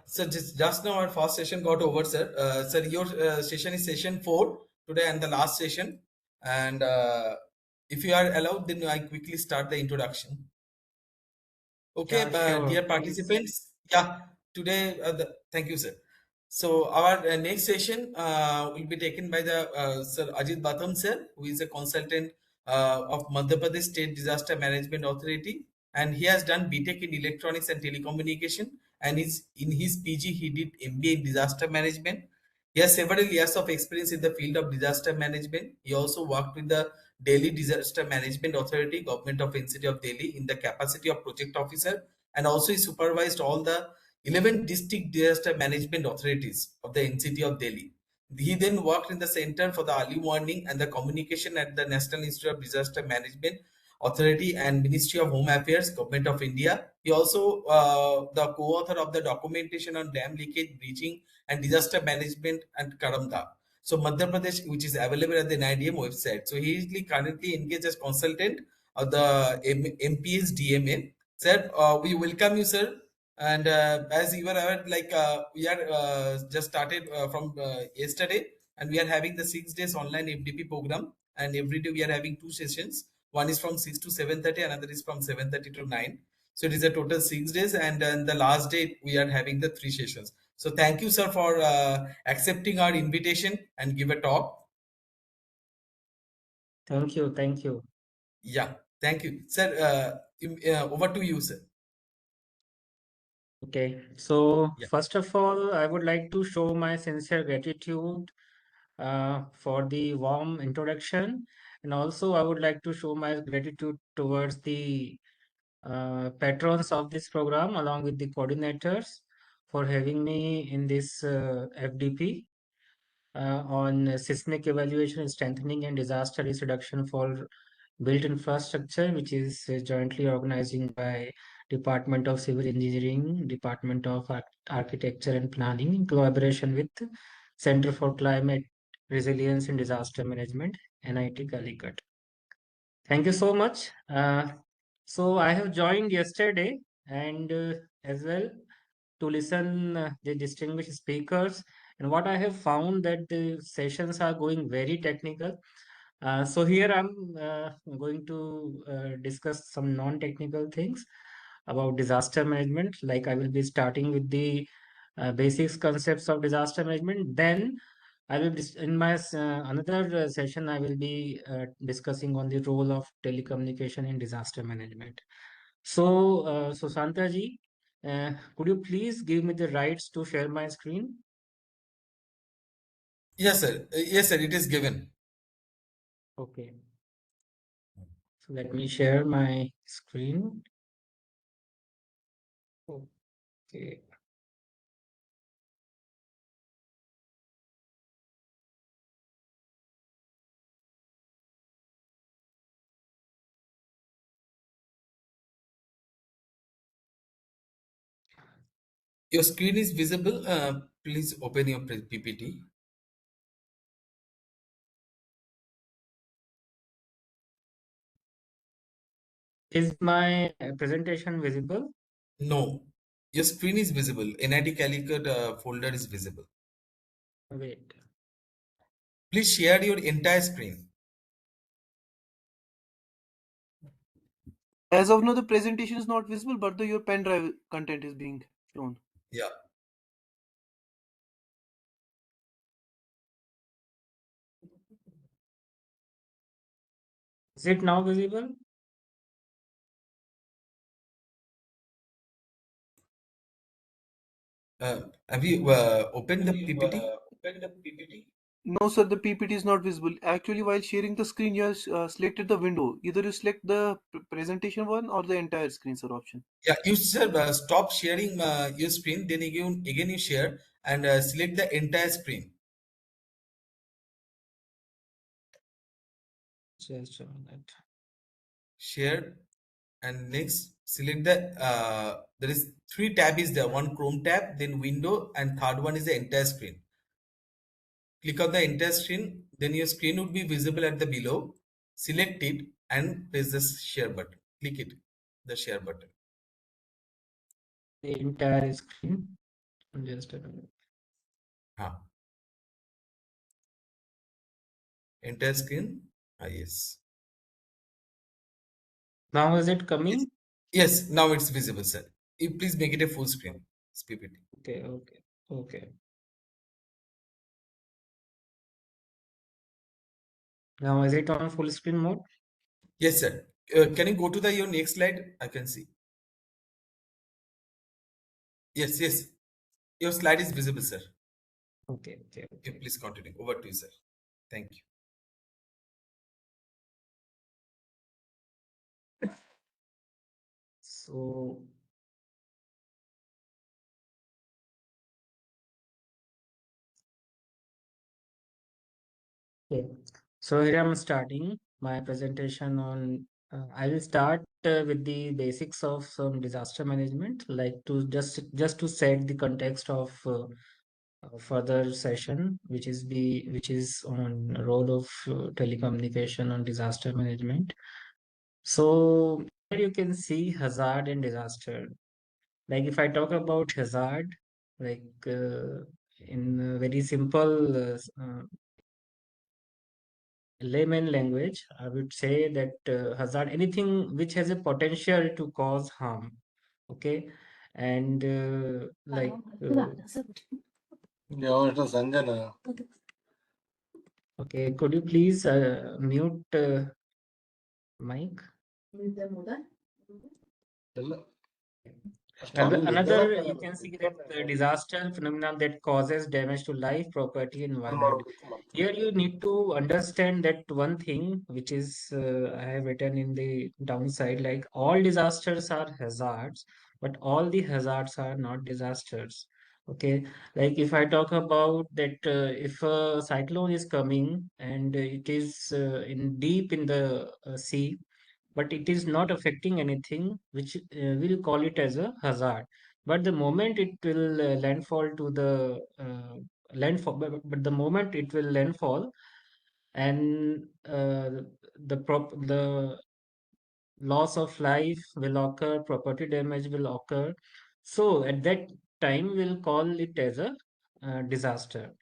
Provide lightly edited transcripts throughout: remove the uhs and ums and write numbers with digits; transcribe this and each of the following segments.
So just now our first session got over, sir. Sir, your session is session 4 today and the last session. And if you are allowed, then I quickly start the introduction. Okay, Yeah, sure. dear Please. participants. Yeah, today, thank you, sir. So our next session will be taken by the Sir Ajith Batham, sir, who is a consultant of Madhya Pradesh State Disaster Management Authority, and he has done BTech in Electronics and Telecommunication, and in his PG he did MBA in Disaster Management. He has several years of experience in the field of disaster management. He also worked with the Delhi Disaster Management Authority, Government of NCT of Delhi, in the capacity of project officer, and also he supervised all the 11 district disaster management authorities of the NCT of Delhi. He then worked in the Center for the Early Warning and the Communication at the National Institute of Disaster Management Authority and Ministry of Home Affairs, Government of India. He also the co-author of the documentation on dam leakage, breaching, and disaster management and Karamda. So Madhya Pradesh, which is available at the NIDM website. So he is currently engaged as consultant of the MPSDMA. Sir, we welcome you, sir. And as you are aware, like we are just started from yesterday, and we are having the 6 days online FDP program, and every day we are having 2 sessions. One is from 6 to 7:30, another is from 7:30 to 9. So it is a total 6 days, and then the last day we are having the 3 sessions. So thank you, sir, for accepting our invitation and give a talk. Thank you. Thank you. Yeah, thank you, sir. Over to you, sir. Okay. So, Yeah. first of all, I would like to show my sincere gratitude for the warm introduction. And also, I would like to show my gratitude towards the patrons of this program, along with the coordinators, for having me in this FDP on seismic evaluation, strengthening, and disaster risk reduction for built infrastructure, which is jointly organizing by Department of Civil Engineering, Department of Architecture and Planning, in collaboration with Center for Climate Resilience and Disaster Management, NIT Calicut. Thank you so much. So I have joined yesterday and as well to listen the distinguished speakers. And what I have found that the sessions are going very technical. So here I'm going to discuss some non-technical things about disaster management. Like I will be starting with the basics concepts of disaster management. Then I will in my another session I will be discussing on the role of telecommunication in disaster management. So, Santa ji, could you please give me the rights to share my screen? Yes, sir. Yes, sir. It is given. Okay. So let me share my screen. Okay. Your screen is visible. Please open your PPT. Is my presentation visible? No, your screen is visible. NIT Calicut folder is visible. Wait. Please share your entire screen. As of now, the presentation is not visible, but your pen drive content is being shown. Yeah. Is it now visible? Have you opened the PPT? No, sir, the PPT is not visible. Actually, while sharing the screen, you have selected the window. Either you select the presentation one or the entire screen, sir, option. Yeah, you said stop sharing your screen. Then again you share and select the entire screen. Just a minute. Share and next select the there is 3 tab is there. One Chrome tab, then window, and third one is the entire screen. Click on the entire screen, then your screen would be visible at the below. Select it and press the share button. Click it, the share button. The entire screen. Just a minute. हाँ, entire screen. Yes. Now is it Yes. coming? Yes. Now it's visible, sir. You please make it a full screen. It's PPT. Okay, okay, okay. Now is it on full screen mode? Yes, sir. Can you go to your next slide? I can see. Yes, yes. Your slide is visible, sir. Okay, okay, You okay. please continue. Over to you, sir. Thank you. So, okay. So here I'm starting my presentation on. I will start with the basics of some disaster management, like to just to set the context of further session, which is on role of telecommunication on disaster management. So here you can see hazard and disaster. Like if I talk about hazard, like in a very simple layman language, I would say that hazard anything which has a potential to cause harm. Okay, and like Yeah, it was Sanjana. okay, could you please mute mic? Another, you can see that the disaster phenomenon that causes damage to life, property, environment. Here you need to understand that one thing, which is I have written in the downside, like all disasters are hazards, but all the hazards are not disasters. Okay, like if I talk about that, if a cyclone is coming and it is in deep in the sea, but it is not affecting anything, which we'll call it as a hazard. But the moment it will landfall to the landfall, but the moment it will landfall and the loss of life will occur, property damage will occur. So at that time, we'll call it as a disaster.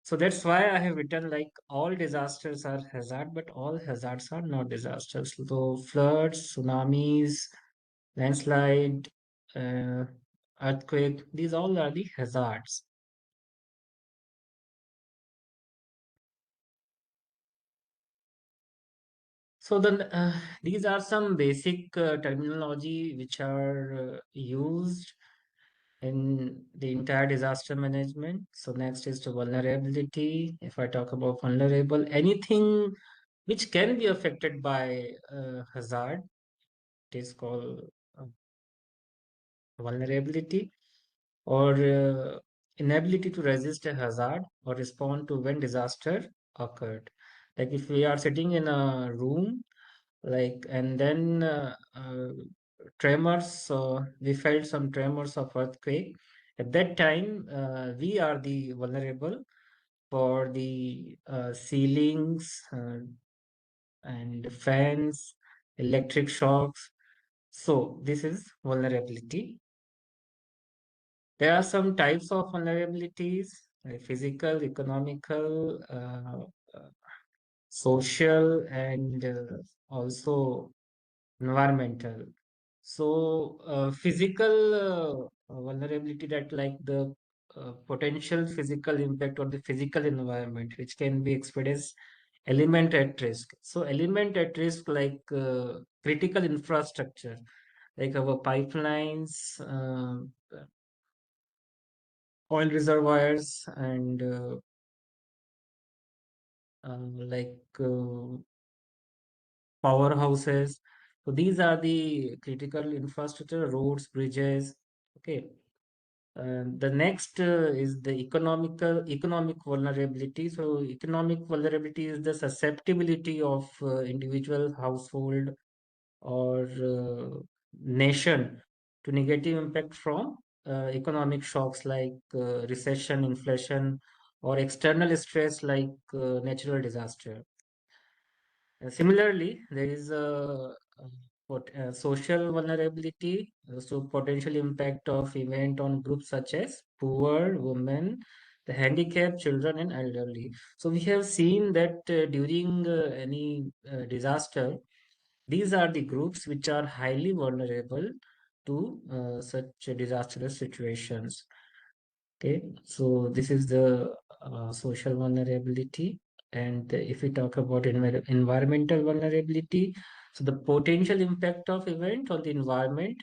So that's why I have written like all disasters are hazard, but all hazards are not disasters. So floods, tsunamis, landslide, uh, earthquake, these all are the hazards. So then these are some basic terminology which are used in the entire disaster management. So next is the vulnerability. If I talk about vulnerable, anything which can be affected by hazard, it is called uh, vulnerability, or inability to resist a hazard or respond to when disaster occurred. Like if we are sitting in a room, like and then tremors, we felt some tremors of earthquake. At that time, we are the vulnerable for the ceilings and fans, electric shocks. So this is vulnerability. There are some types of vulnerabilities, physical, economical, social, and also environmental. So physical vulnerability, that like the potential physical impact on the physical environment, which can be expressed as element at risk. So element at risk like critical infrastructure, like our pipelines, oil reservoirs, and like powerhouses. So these are the critical infrastructure, roads, bridges. Okay. The next is the economic vulnerability. So economic vulnerability is the susceptibility of individual, household, or nation to negative impact from economic shocks like recession, inflation, or external stress like natural disaster. Similarly, there is a social vulnerability, so potential impact of event on groups such as poor, women, the handicapped, children, and elderly. So we have seen that during any disaster, these are the groups which are highly vulnerable to such disastrous situations. Okay, so this is the social vulnerability. And if we talk about environmental vulnerability, so the potential impact of event on the environment.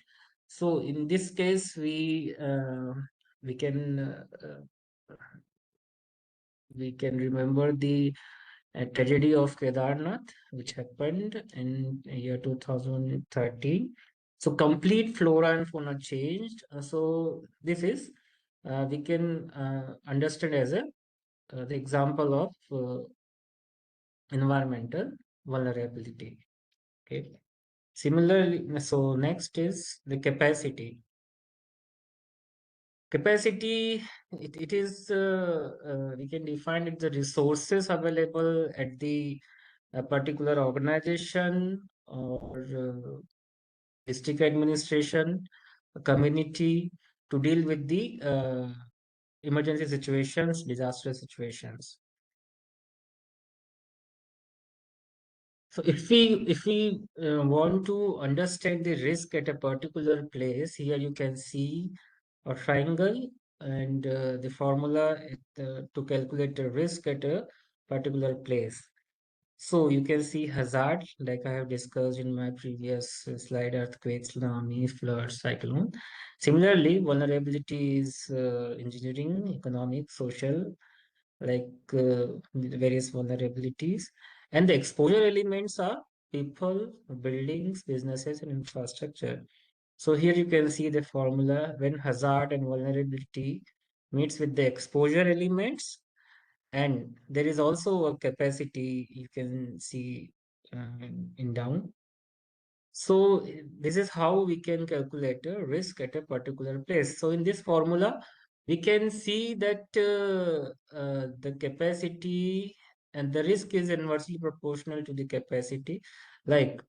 So in this case, we can remember the tragedy of Kedarnath, which happened in year 2013. So complete flora and fauna changed. So this is we can understand as a the example of environmental vulnerability. Okay. Similarly, so next is the capacity. Capacity, it is we can define it the resources available at the a particular organization or district administration, a community to deal with the emergency situations, disaster situations. So if we want to understand the risk at a particular place, here you can see a triangle and the formula to calculate the risk at a particular place. So you can see hazard, like I have discussed in my previous slide, earthquakes, tsunami, flood, cyclone. Similarly, vulnerability is engineering, economic, social, like various vulnerabilities. And the exposure elements are people, buildings, businesses, and infrastructure. So here you can see the formula when hazard and vulnerability meets with the exposure elements, and there is also a capacity you can see in down. So this is how we can calculate a risk at a particular place. So in this formula, we can see that the capacity and the risk is inversely proportional to the capacity. Like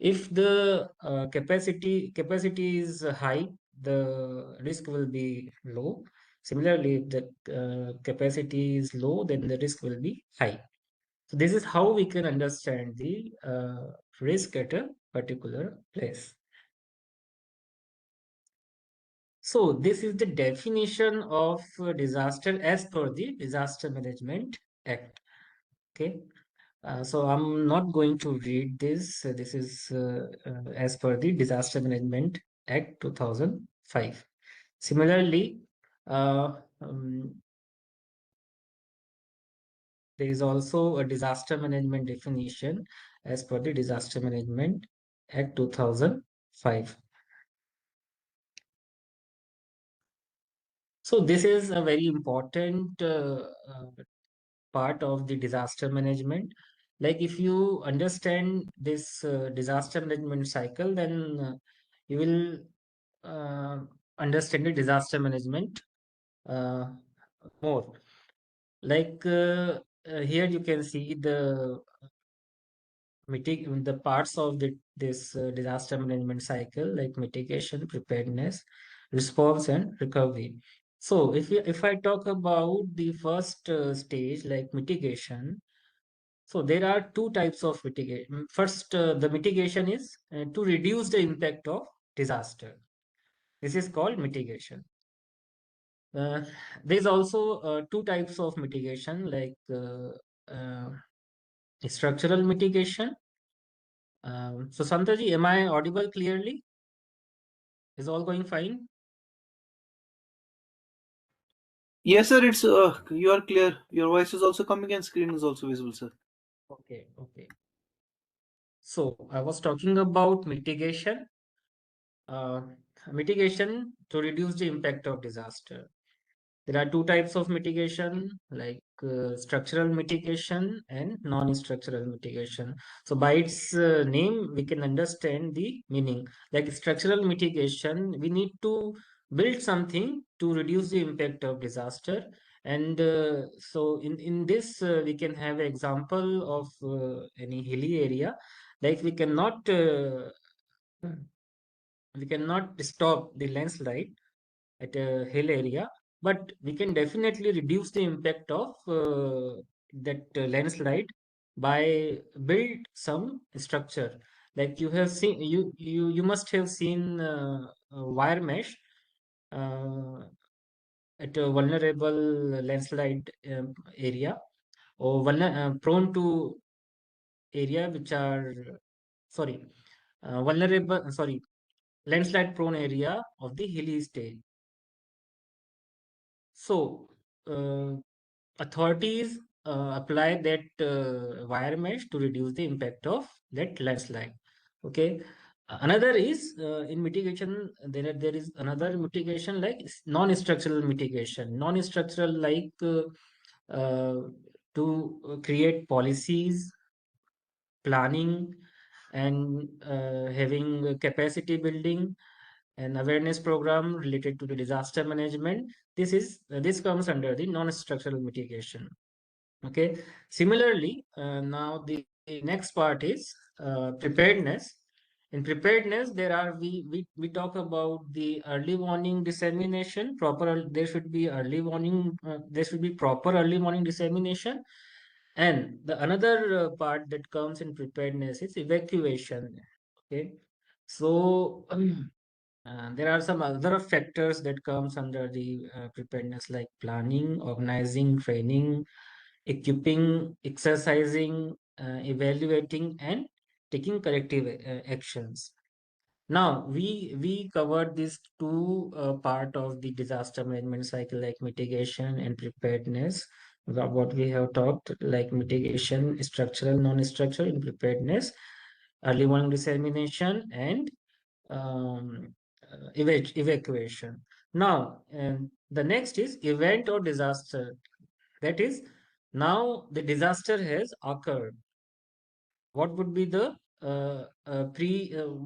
if the capacity is high, the risk will be low. Similarly, if the capacity is low, then the risk will be high. So this is how we can understand the risk at a particular place. So this is the definition of disaster as per the Disaster Management Act. Okay. So I'm not going to read this. This is as per the Disaster Management Act 2005. Similarly, uh, um, there is also a disaster management definition as per the Disaster Management Act 2005. So this is a very important part of the disaster management. Like if you understand this disaster management cycle, then you will understand the disaster management uh, more. Like here you can see the parts of this disaster management cycle, like mitigation, preparedness, response, and recovery. So if I talk about the first stage, like mitigation, so there are two types of mitigation. First, the mitigation is to reduce the impact of disaster. This is called mitigation. Uh, there's also two types of mitigation, like uh, structural mitigation. So Santaji, am I audible clearly? Is all going fine? Yes, sir. It's you are clear. Your voice is also coming and screen is also visible, sir. Okay, okay. So I was talking about mitigation. Uh, Mitigation to reduce the impact of disaster. There are two types of mitigation, like structural mitigation and non-structural mitigation. So by its name, we can understand the meaning. Like structural mitigation, we need to build something to reduce the impact of disaster. And so in this, we can have an example of any hilly area. Like we cannot We cannot stop the landslide at a hill area, but we can definitely reduce the impact of that landslide by build some structure. Like you have seen, you must have seen wire mesh uh, at a vulnerable landslide area, or prone to area which are sorry vulnerable sorry landslide prone area of the hilly state. So, authorities apply that wire mesh to reduce the impact of that landslide. Okay. Another is in mitigation. There is another mitigation like non-structural mitigation. Non-structural like uh, to create policies, planning, and having capacity building and awareness program related to the disaster management. This comes under the non-structural mitigation. Okay. Similarly, now the next part is preparedness. In preparedness, we talk about the early warning dissemination. There should be early warning. There should be proper early warning dissemination. And the another part that comes in preparedness is evacuation. Okay. So there are some other factors that comes under the preparedness like planning, organizing, training, equipping, exercising, evaluating, and taking corrective actions. Now we covered these two part of the disaster management cycle like mitigation and preparedness. What we have talked like mitigation, structural, non-structural, and preparedness, early warning dissemination, and um, evacuation. Now, the next is event or disaster. That is, now the disaster has occurred. What would be the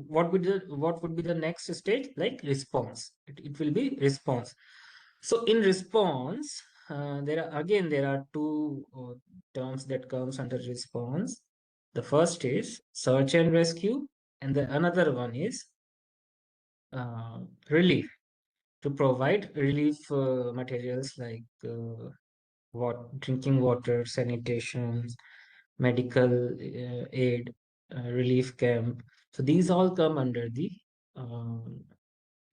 what would be the next stage? Like response. It will be response. So in response, there are two terms that comes under response. The first is search and rescue, and the another one is uh, relief, to provide relief materials like drinking water, sanitation, medical aid, relief camp. So these all come under the um,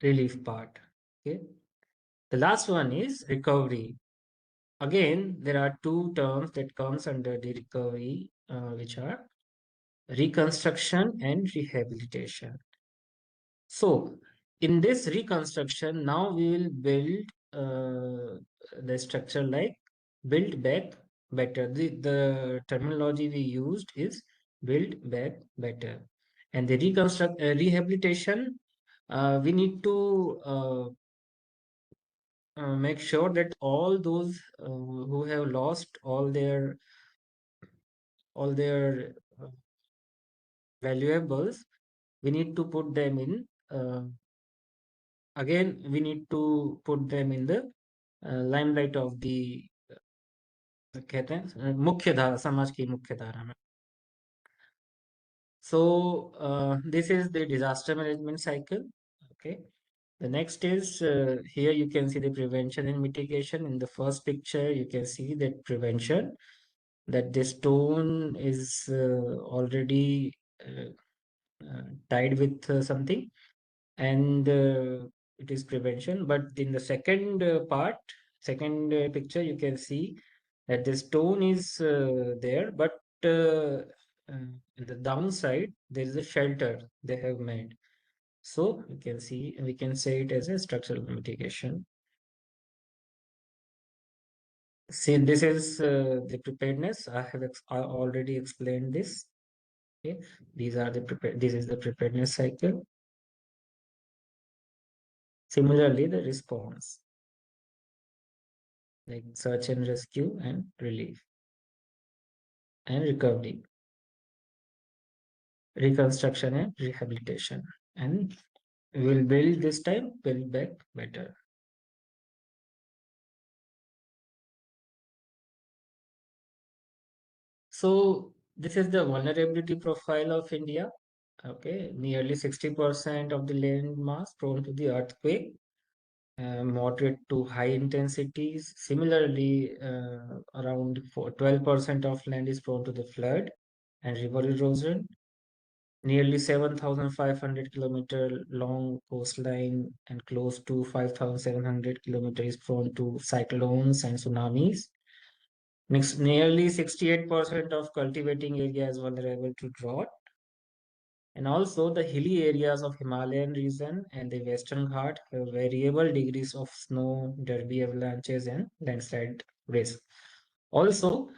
relief part. Okay. The last one is recovery. Again, there are two terms that comes under the recovery, which are reconstruction and rehabilitation. So, in this reconstruction, now we will build the structure like build back better. The terminology we used is build back better. And the rehabilitation, we need to make sure that all those who have lost all their valuables, we need to put them in again, we need to put them in the limelight of the कहते हैं मुख्य धारा समाज की मुख्य धारा में. So this is the disaster management cycle. Okay. The next is here you can see the prevention and mitigation. In the first picture, you can see that prevention, that the stone is already tied with something, and it is prevention. But in the second second picture, you can see that the stone is there, but in the downside there is a shelter they have made. So we can say it as a structural mitigation. See, this is the preparedness. I already explained this. Okay, this is the preparedness cycle. Similarly, the response, like search and rescue and relief and recovery, reconstruction and rehabilitation, and we will build this time, build back better. So this is the vulnerability profile of India. Okay, nearly 60% of the land mass prone to the earthquake, moderate to high intensities. Similarly, around 12% of land is prone to the flood and river erosion. Nearly 7,500 kilometer long coastline and close to 5,700 kilometers is prone to cyclones and tsunamis. Nearly 68% of cultivating area is vulnerable to drought. And also the hilly areas of Himalayan region and the Western Ghat have variable degrees of snow, derby avalanches, and landslide risk. Also,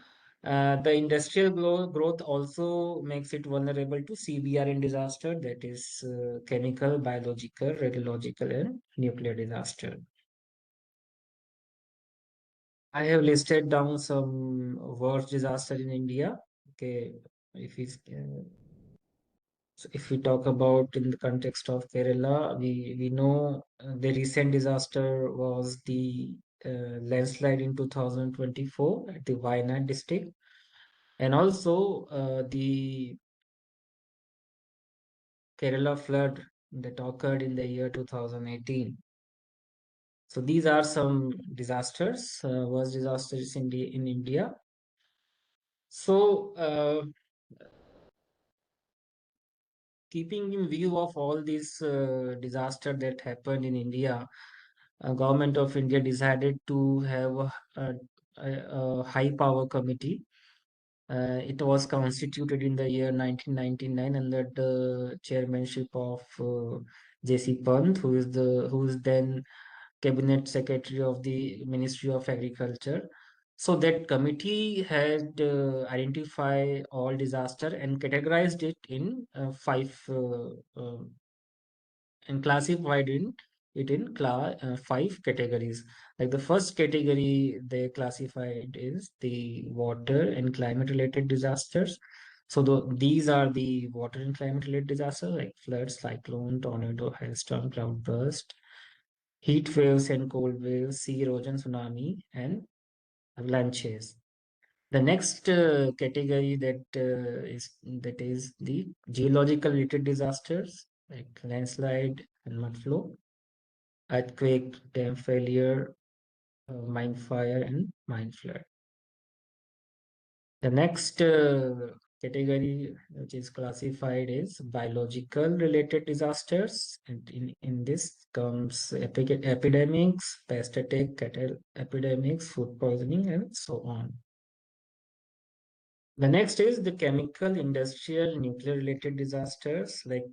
the industrial growth also makes it vulnerable to CBRN disaster, that is chemical, biological, radiological, and nuclear disaster. I have listed down some worst disaster in India. Okay, if we so if we talk about in the context of Kerala, we know the recent disaster was the landslide in 2024 at the Wayanad district, and also the Kerala flood that occurred in the year 2018. So these are some disasters, worst disasters in India. So keeping in view of all these disaster that happened in India, government of India decided to have a high power committee. It was constituted in the year 1999 under the chairmanship of J.C. Pant, who is then cabinet secretary of the Ministry of Agriculture. So that committee had identified all disaster and categorized it in five and classified it in five categories. Like the first category they classified is the water and climate related disasters. So these are the water and climate related disasters like flood, cyclone, tornado, hailstorm, cloudburst, heat waves and cold waves, sea erosion, tsunami, and avalanches. The next category that is the geological related disasters like landslide and mud flow, earthquake, dam failure, mine fire, and mine flood. The next category which is classified is biological related disasters, and in this comes epidemics, pest attack, cattle epidemics, food poisoning, and so on. The next is the chemical, industrial, nuclear related disasters, like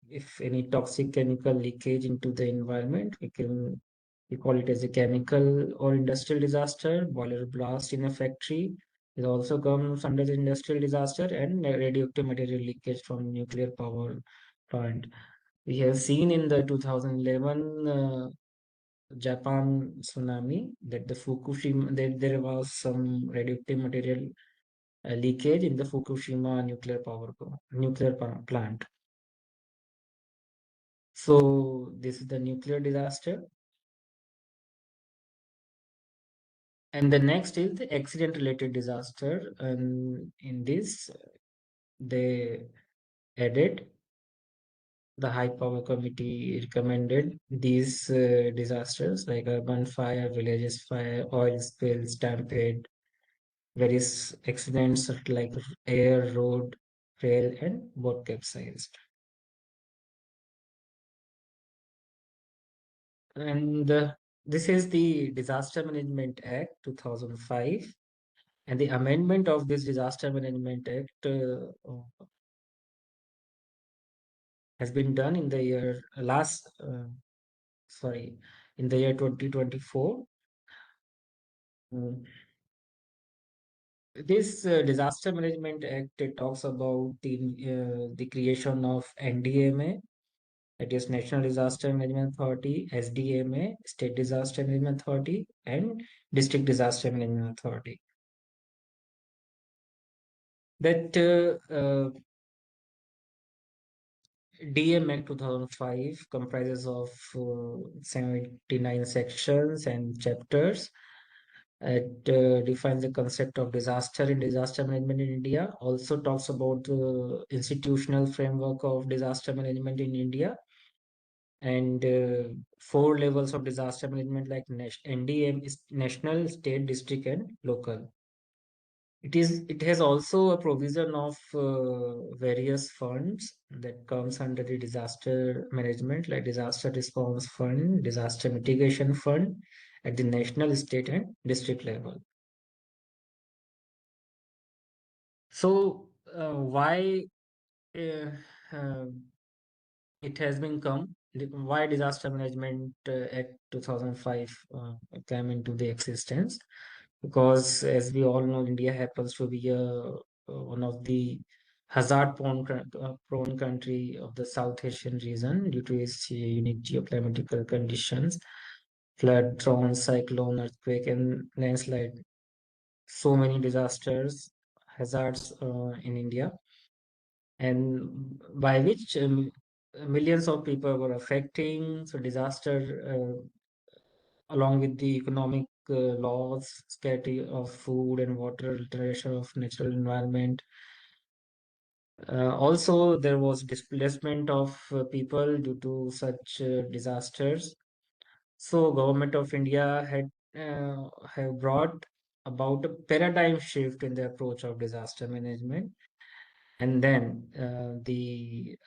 if any toxic chemical leakage into the environment, we call it as a chemical or industrial disaster. Boiler blast in a factory, it also comes under the industrial disaster, and radioactive material leakage from nuclear power plant. We have seen in the 2011 Japan tsunami that the Fukushima, there was some radioactive material leakage in the Fukushima nuclear plant. So this is the nuclear disaster. And the next is the accident related disaster. And in this, they added the high power committee recommended these disasters like urban fire, villages fire, oil spill, stampede, various accidents like air, road, rail, and boat capsized. And this is the Disaster Management Act 2005. And the amendment of this Disaster Management Act has been done in the year in the year 2024. This Disaster Management Act it talks about the creation of NDMA, that is National Disaster Management Authority, SDMA, State Disaster Management Authority, and District Disaster Management Authority. That DM Act 2005 comprises of 79 sections and chapters, It defines the concept of disaster and disaster management in India. Also talks about the institutional framework of disaster management in India, and four levels of disaster management like NDM is national, state, district, and local. It has also a provision of various funds that comes under the disaster management, like disaster response fund, disaster mitigation fund at the national, state, and district level. So why uh, uh, it has been come? Why Disaster Management Act 2005 came into the existence? Because as we all know, India happens to be one of the hazard prone country of the South Asian region due to its unique geoclimatical conditions, flood, drought, cyclone, earthquake, and landslide. So many disasters, hazards in India, and by which millions of people were affecting. So disaster, along with the economic loss, scarcity of food and water, alteration of natural environment. Also, there was displacement of people due to such disasters. So, government of India had have brought about a paradigm shift in the approach of disaster management, and then the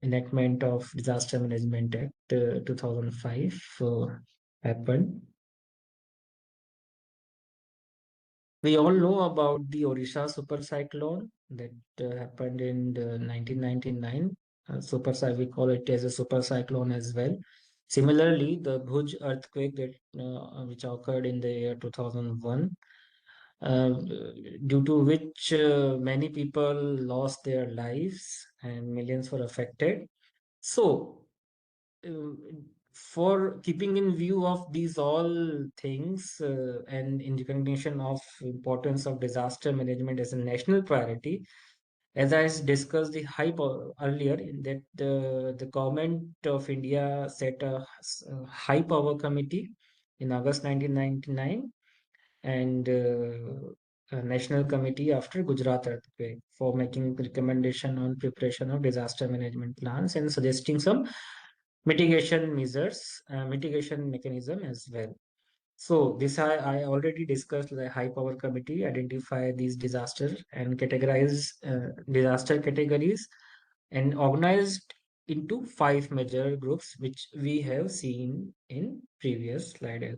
enactment of Disaster Management Act 2005 happened. We all know about the Odisha super cyclone that happened in 1999. We call it as a super cyclone as well. Similarly, the Bhuj earthquake that which occurred in the year 2001, uh, due to which many people lost their lives and millions were affected. So, uh, for keeping in view of these all things and in recognition of importance of disaster management as a national priority, as I discussed the earlier, in that the government of India set a high power committee in August 1999, and a national committee after Gujarat earthquake for making recommendation on preparation of disaster management plans and suggesting some mitigation mechanism as well. So this I already discussed. The high power committee identify these disaster and categorize disaster categories and organized into five major groups, which we have seen in previous slide.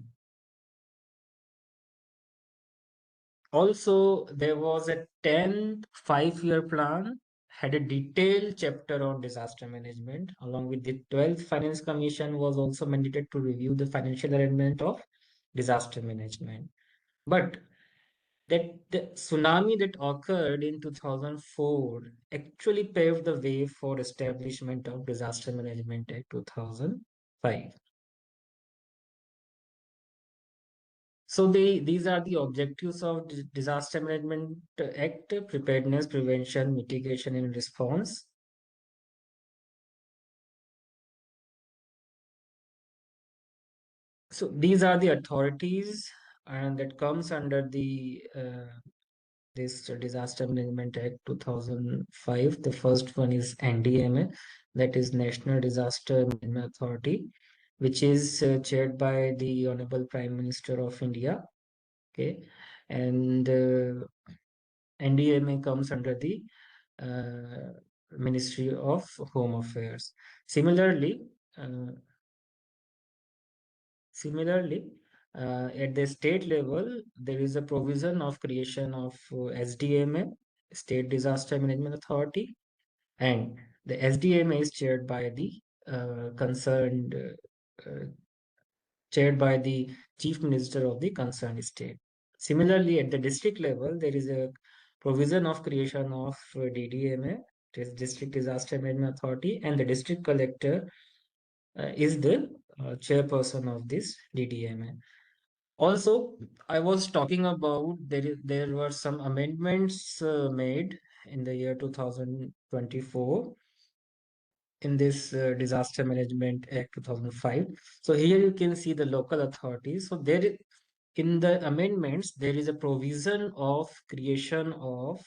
Also, there was a 10th five-year plan, had a detailed chapter on disaster management, along with the 12th Finance Commission was also mandated to review the financial arrangement of disaster management. But that the tsunami that occurred in 2004 actually paved the way for establishment of Disaster Management Act 2005. So these are the objectives of Disaster Management Act: preparedness, prevention, mitigation, and response. So these are the authorities and that comes under the this Disaster Management Act 2005. The first one is NDMA, that is National Disaster Management Authority, which is chaired by the Honorable Prime Minister of India. Okay, and NDMA comes under the Ministry of Home Affairs. Similarly, uh, similarly, at the state level, there is a provision of creation of SDMA, State Disaster Management Authority, and the SDMA is concerned, uh, chaired by the Chief Minister of the concerned state. Similarly, at the district level, there is a provision of creation of DDMA, it is District Disaster Management Authority, and the district collector is the chairperson of this DDMA. Also, I was talking about there were some amendments made in the year 2024 in this Disaster Management Act 2005. So here you can see the local authorities. So in the amendments, there is a provision of creation of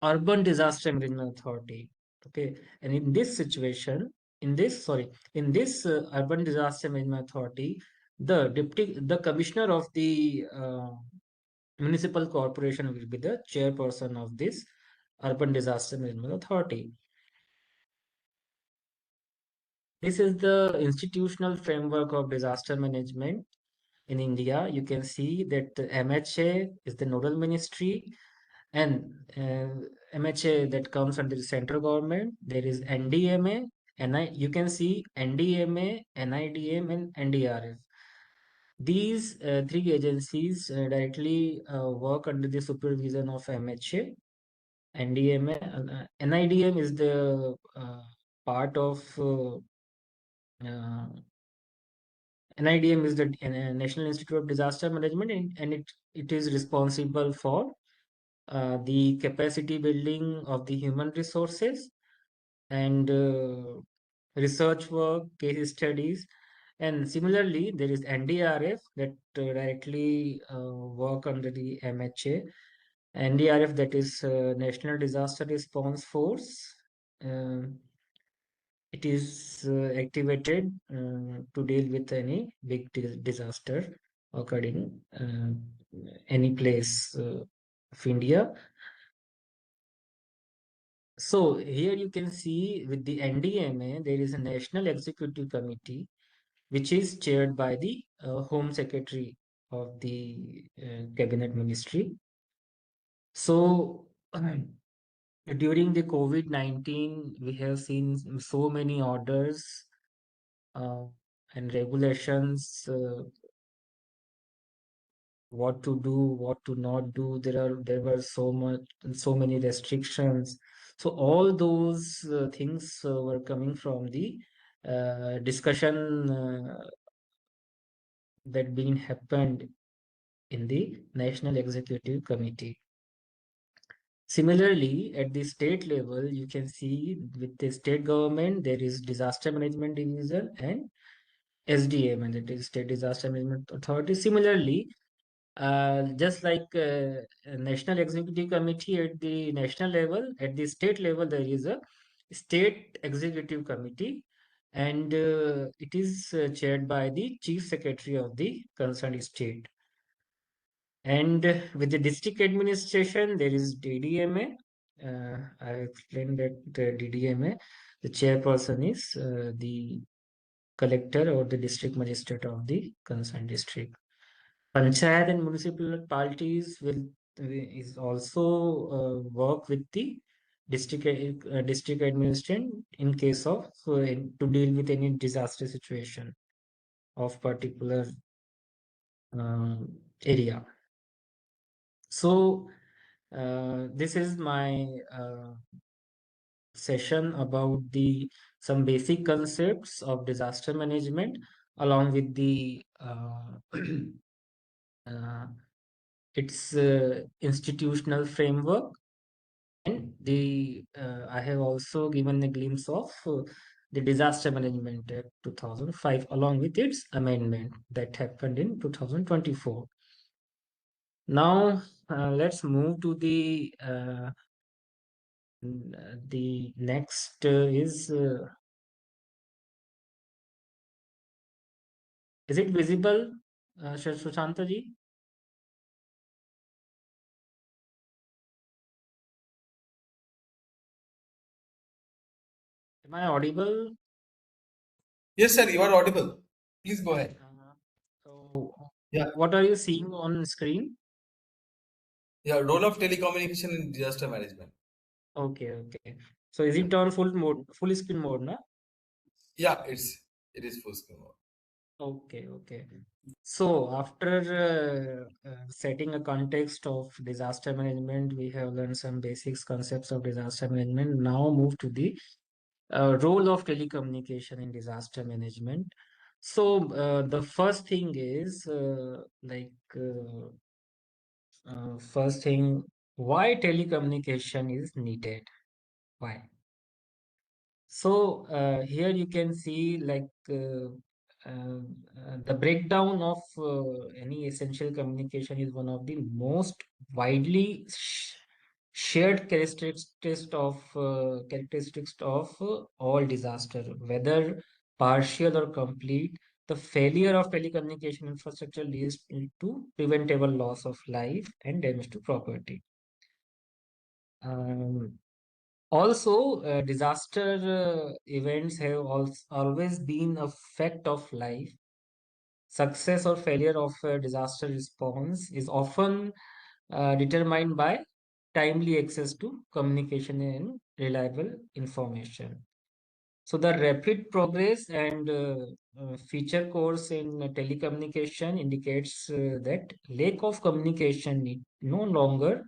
urban disaster management authority. Okay, and in this situation, in this urban disaster management authority, the commissioner of the municipal corporation will be the chairperson of this urban disaster management authority. This is the institutional framework of disaster management in India. You can see that the MHA is the nodal ministry, and MHA that comes under the central government. There is NDMA, you can see NDMA, NIDM, and NDRF. These three agencies directly work under the supervision of MHA. NDMA, NIDM is the part of NIDM is the National Institute of Disaster Management, and it is responsible for the capacity building of the human resources and research work, case studies. And similarly, there is NDRF that directly work under the MHA. NDRF, that is National Disaster Response Force. It is activated to deal with any big disaster occurring any place of India. So here you can see with the NDMA, there is a National Executive Committee, which is chaired by the Home Secretary of the Cabinet Ministry. So during the COVID-19, we have seen so many orders and regulations, what to do, what to not do. There were so many restrictions. So all those things were coming from the discussion that been happened in the National Executive Committee. Similarly, at the state level, you can see with the state government, there is Disaster Management Division and SDMA, that is State Disaster Management Authority. Similarly, just like National Executive Committee at the national level, at the state level, there is a State Executive Committee, and it is chaired by the Chief Secretary of the concerned state. And with the district administration, there is DDMA. I explained that the DDMA, the chairperson is the collector or the district magistrate of the concerned district. Panchayat and municipalities is also work with the district administration in case of to deal with any disaster situation of particular area. So this is my session about the some basic concepts of disaster management, along with the its institutional framework, and the I have also given a glimpse of the Disaster Management Act 2005 along with its amendment that happened in 2024. Now let's move to the next is it visible, Sushanta ji? Am I audible? Yes, sir, you are audible. Please go ahead. So, Yeah. what are you seeing on screen? Yeah, role of telecommunication in disaster management. Okay, okay. So is it on full screen mode, na? Yeah, it is full screen mode. Okay, okay. So after setting a context of disaster management, we have learned some basics concepts of disaster management. Now move to the role of telecommunication in disaster management. So the first thing is first thing, why telecommunication is needed? Why? So here you can see the breakdown of any essential communication is one of the most widely shared characteristics of all disaster, whether partial or complete. The failure of telecommunication infrastructure leads to preventable loss of life and damage to property. Um, Also, disaster events have always been a fact of life. Success or failure of a disaster response is often determined by timely access to communication and reliable information. So, the rapid progress and feature course in telecommunication indicates that lack of communication need no longer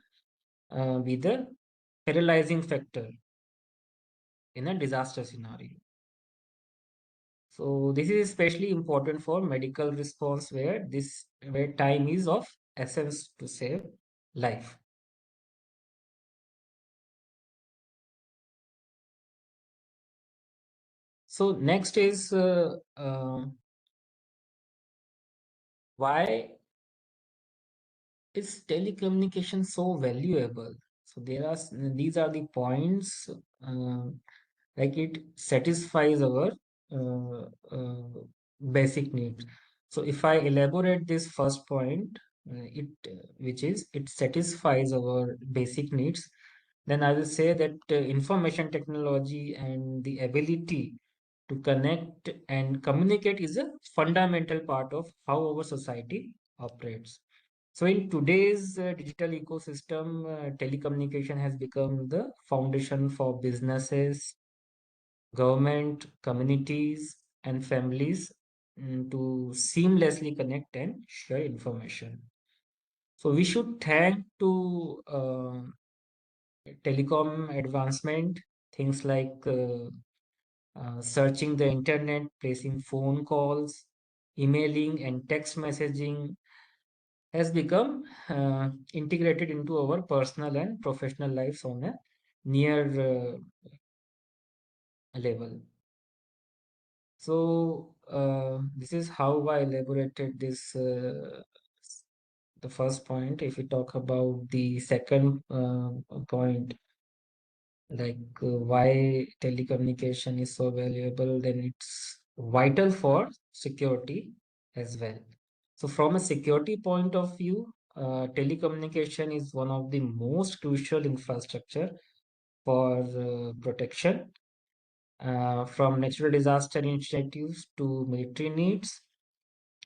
be the paralyzing factor in a disaster scenario. So this is especially important for medical response where time is of essence to save life. So next is why is telecommunication so valuable? So these are the points, like it satisfies our uh, uh, basic needs. So if I elaborate this first point, which is it satisfies our basic needs, then I will say that information technology and the ability to connect and communicate is a fundamental part of how our society operates. So in today's digital ecosystem, telecommunication has become the foundation for businesses, government, communities, and families to seamlessly connect and share information. So we should thank to telecom advancement, things like searching the internet, placing phone calls, emailing, and text messaging has become integrated into our personal and professional lives on a near level. So this is how I elaborated this the first point. If we talk about the second point, like why telecommunication is so valuable, then it's vital for security as well. So from a security point of view, telecommunication is one of the most crucial infrastructure for protection from natural disaster initiatives to military needs.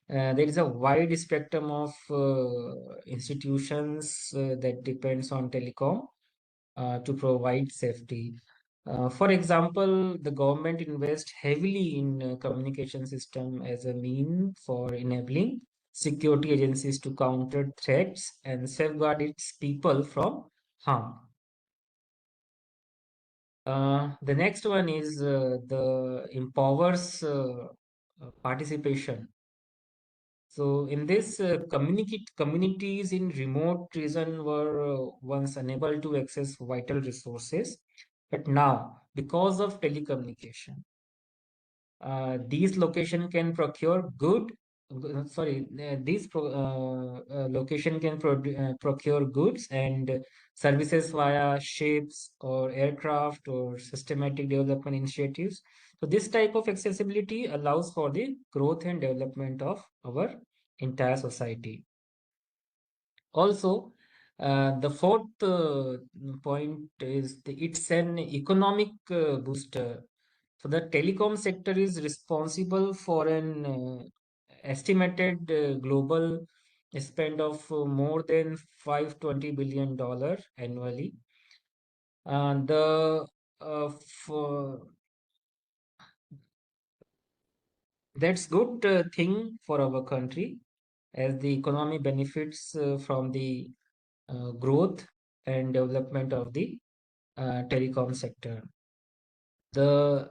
There is a wide spectrum of institutions that depends on telecom to provide safety. For example, the government invests heavily in communication system as a mean for enabling security agencies to counter threats and safeguard its people from harm. The next one is the empowers participation. So in this communities in remote region were once unable to access vital resources, but now because of telecommunication, these location can procure good. These location can procure goods and services via ships or aircraft or systematic development initiatives. So this type of accessibility allows for the growth and development of our entire society. Also, the fourth point is it's an economic booster. So the telecom sector is responsible for an estimated global spend of more than $520 billion annually. The for That's good thing for our country as the economy benefits from the growth and development of the telecom sector. The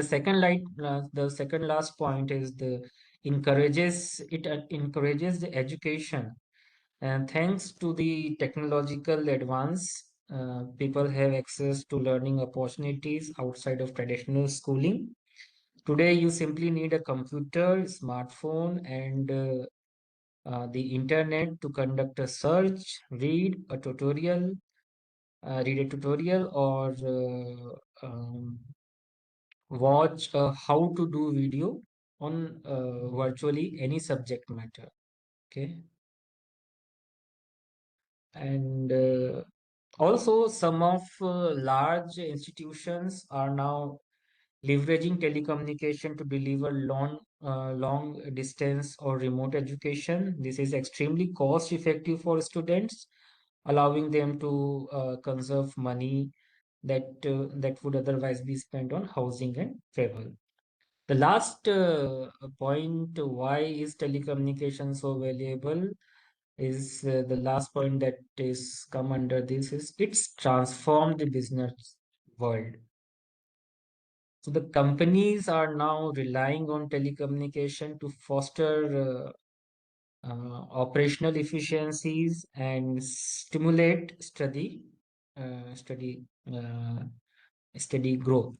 second last point is it encourages the education, and thanks to the technological advance, people have access to learning opportunities outside of traditional schooling. Today, you simply need a computer, smartphone, and the internet to conduct a search, read a tutorial, or watch how to do video on virtually any subject matter. Okay, and also some of large institutions are now leveraging telecommunication to deliver long distance or remote education. This is extremely cost effective for students, allowing them to conserve money that would otherwise be spent on housing and travel. The last point, why is telecommunication so valuable, is the last point that is come under this is it's transformed the business world. So the companies are now relying on telecommunication to foster operational efficiencies and stimulate uh, steady, uh, steady growth.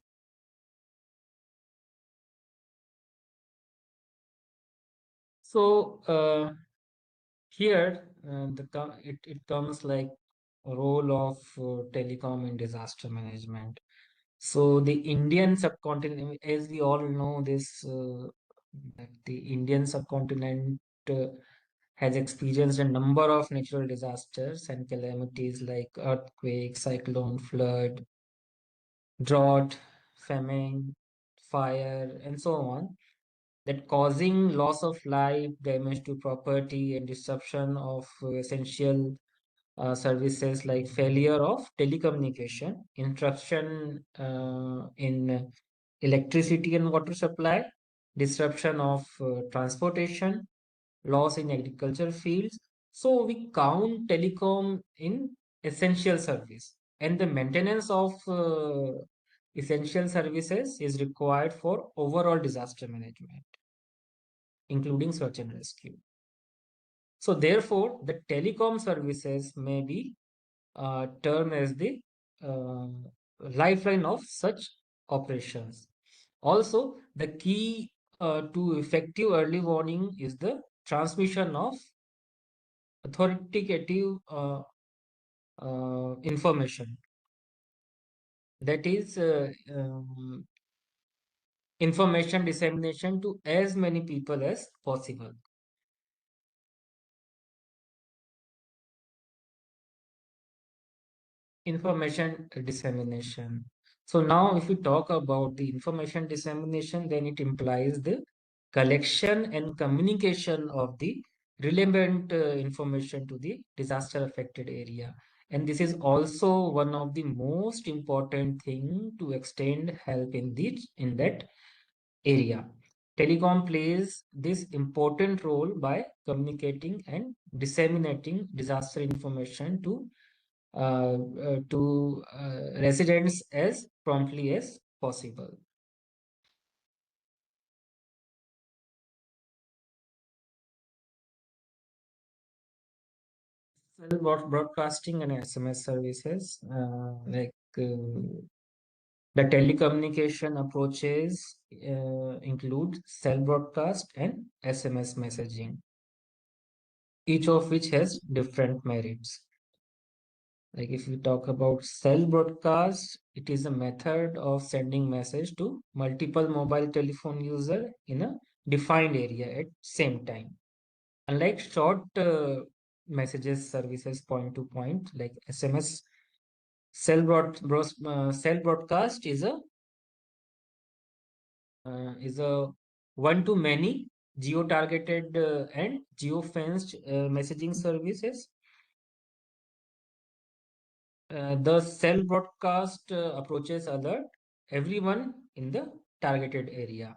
So here it comes like a role of telecom in disaster management. So the Indian subcontinent, as we all know, that the Indian subcontinent has experienced a number of natural disasters and calamities like earthquake, cyclone, flood, drought, famine, fire, and so on, that causing loss of life, damage to property, and disruption of essential services like failure of telecommunication, interruption in electricity and water supply, disruption of transportation, loss in agriculture fields. So we count telecom in essential service, and the maintenance of essential services is required for overall disaster management, including search and rescue. So therefore, the telecom services may be termed as the uh, lifeline of such operations. Also, the key to effective early warning is the transmission of authoritative information. That is information dissemination to as many people as possible. Information dissemination. So now if we talk about the information dissemination, then it implies the collection and communication of the relevant information to the disaster affected area. And this is also one of the most important thing to extend help in that area. Telecom plays this important role by communicating and disseminating disaster information to residents as promptly as possible. Cell broadcasting and SMS services, the telecommunication approaches include cell broadcast and SMS messaging, each of which has different merits. Like if we talk about cell broadcast, it is a method of sending message to multiple mobile telephone user in a defined area at same time. Unlike short messages services point to point like SMS, cell broadcast is a one to many geo-targeted and geo-fenced messaging services. The cell broadcast approaches alert everyone in the targeted area,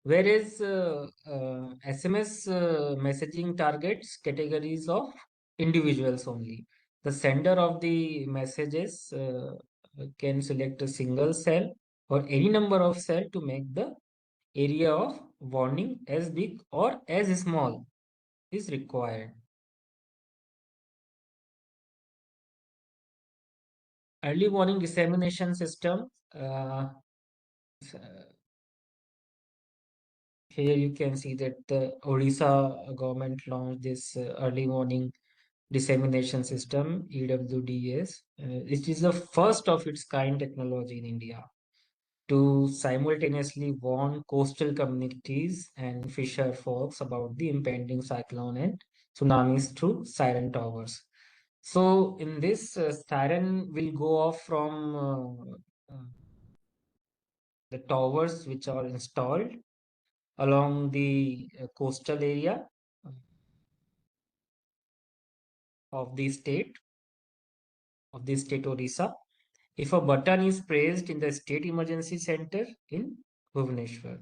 whereas SMS messaging targets categories of individuals only. The sender of the messages can select a single cell or any number of cell to make the area of warning as big or as small is required. Early warning dissemination system Here you can see that the Odisha government launched this early warning dissemination system, EWDS. It is the first of its kind technology in India to simultaneously warn coastal communities and fisher folks about the impending cyclone and tsunamis through siren towers. So in this, siren will go off from the towers which are installed along the coastal area of the state Odisha. If a button is pressed in the state emergency center in Bhubaneswar,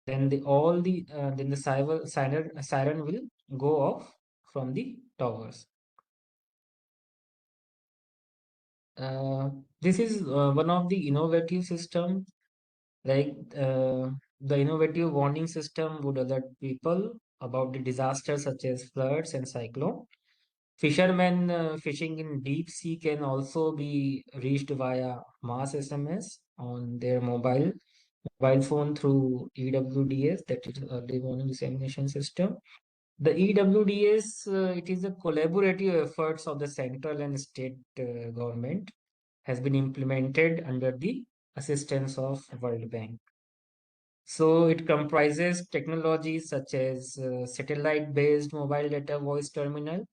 then the siren will go off from the towers. This is one of the innovative system. Like the innovative warning system would alert people about the disasters such as floods and cyclone. Fishermen fishing in deep sea can also be reached via mass SMS on their mobile phone through EWDS, that is early warning dissemination system. The EWDS, it is a collaborative efforts of the central and state government, has been implemented under the assistance of World Bank. So it comprises technologies such as satellite-based mobile data voice terminal,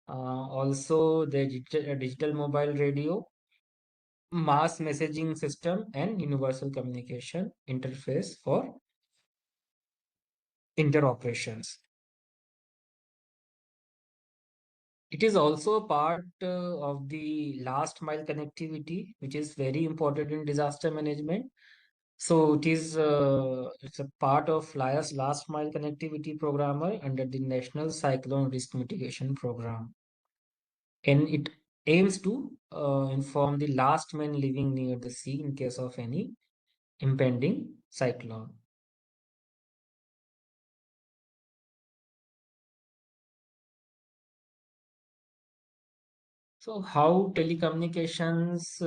also the digital mobile radio, mass messaging system, and universal communication interface for interoperations. It is also a part of the last mile connectivity, which is very important in disaster management. So it's a part of last mile connectivity programmer under the National Cyclone Risk Mitigation Program, and it aims to inform the last man living near the sea in case of any impending cyclone. So how telecommunications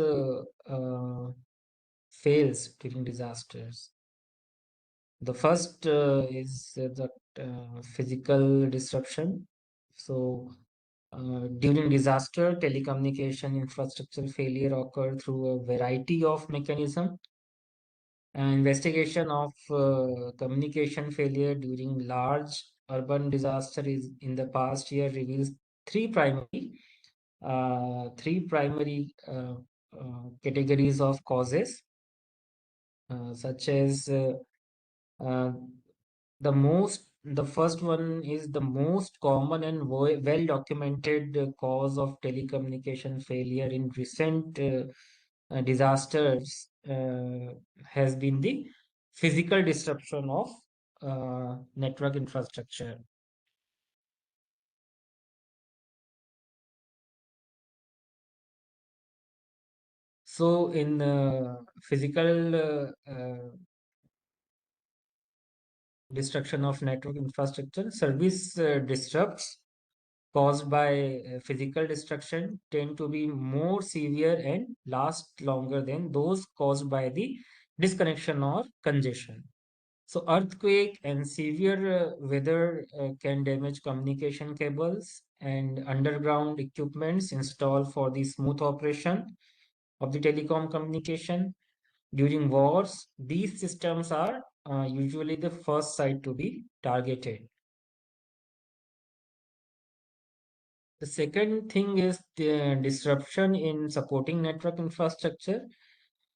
fails during disasters? The first is the physical disruption. So during disaster, telecommunication infrastructure failure occur through a variety of mechanisms. Investigation of communication failure during large urban disaster is in the past year reveals three primary categories of causes, such as uh, the first one is the most common and well documented cause of telecommunication failure in recent disasters has been the physical disruption of network infrastructure. So in physical destruction of network infrastructure, service disrupts caused by physical destruction tend to be more severe and last longer than those caused by the disconnection or congestion. So earthquake and severe weather can damage communication cables and underground equipments installed for the smooth operation of the telecom communication. During wars, these systems are usually the first site to be targeted. The second thing is the disruption in supporting network infrastructure.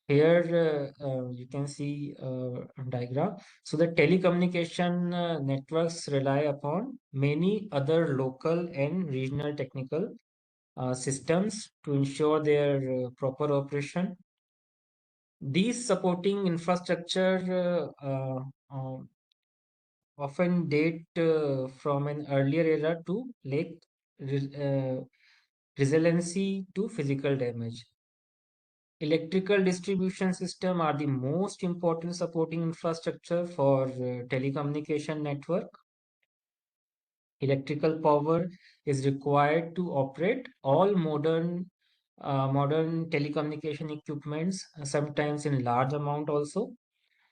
Here you can see a diagram. So the telecommunication networks rely upon many other local and regional technical systems to ensure their proper operation. These supporting infrastructure often date from an earlier era to late resiliency to physical damage. Electrical distribution system are the most important supporting infrastructure for telecommunication network. Electrical power is required to operate all modern modern telecommunication equipments, sometimes in large amount also.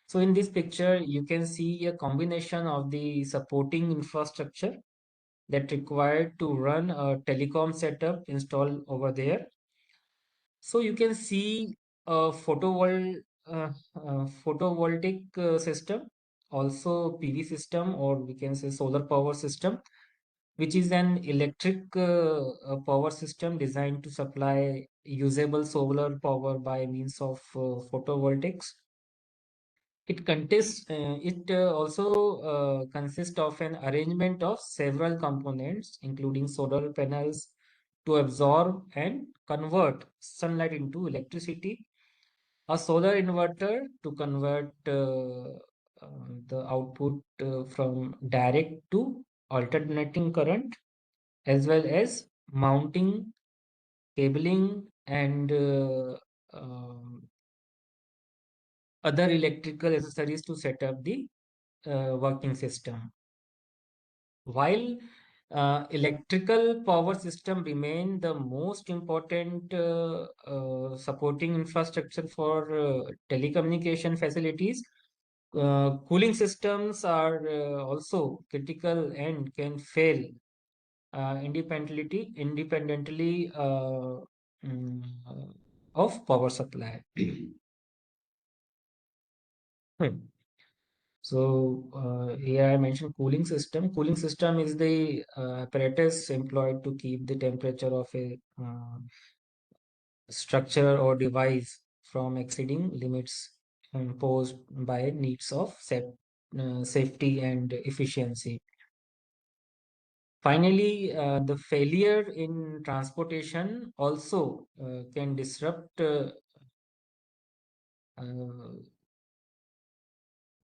So in this picture, you can see a combination of the supporting infrastructure that required to run a telecom setup installed over there. So you can see a photovoltaic system, also PV system, or we can say solar power system, which is an electric power system designed to supply usable solar power by means of photovoltaics. It also consists of an arrangement of several components, including solar panels to absorb and convert sunlight into electricity, a solar inverter to convert the output from direct to alternating current, as well as mounting, cabling, and other electrical accessories to set up the working system. While electrical power system remain the most important supporting infrastructure for telecommunication facilities, cooling systems are also critical and can fail independently mm, of power supply. Hmm. So here I mentioned cooling system. Cooling system is the apparatus employed to keep the temperature of a structure or device from exceeding limits imposed by needs of safety and efficiency. Finally, the failure in transportation also can disrupt uh,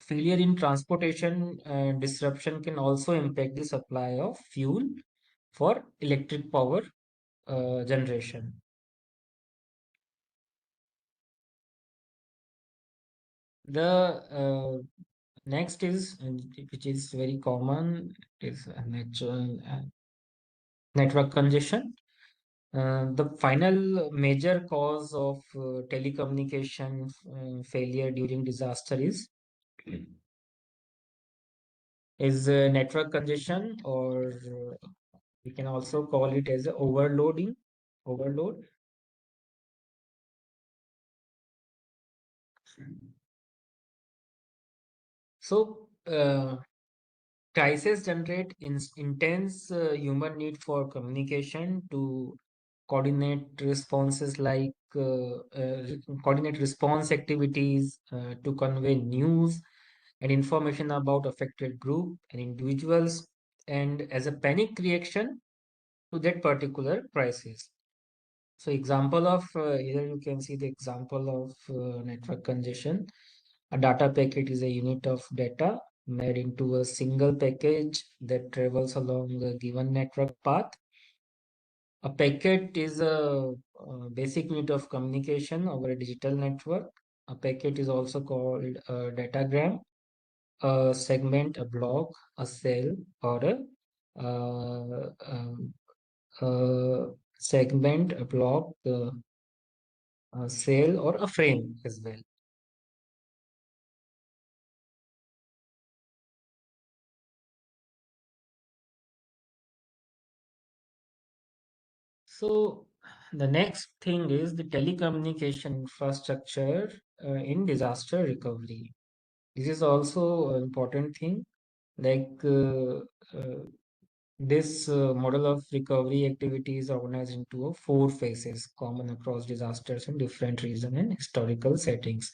failure in transportation disruption can also impact the supply of fuel for electric power generation. The next is, which is very common, is natural network congestion. The final major cause of telecommunication failure during disaster is network congestion, or we can also call it as overload. So crisis generate intense human need for communication to coordinate responses like coordinate response activities to convey news and information about affected group and individuals, and as a panic reaction to that particular crisis. So example of here you can see the example of network congestion. A data packet is a unit of data made into a single package that travels along a given network path. A packet is a basic unit of communication over a digital network. A packet is also called a datagram, a segment, a block, a cell, or a segment, a block, a cell, or a frame as well. So the next thing is the telecommunication infrastructure in disaster recovery. This is also an important thing. Like this model of recovery activity is organized into four phases common across disasters in different regions and historical settings.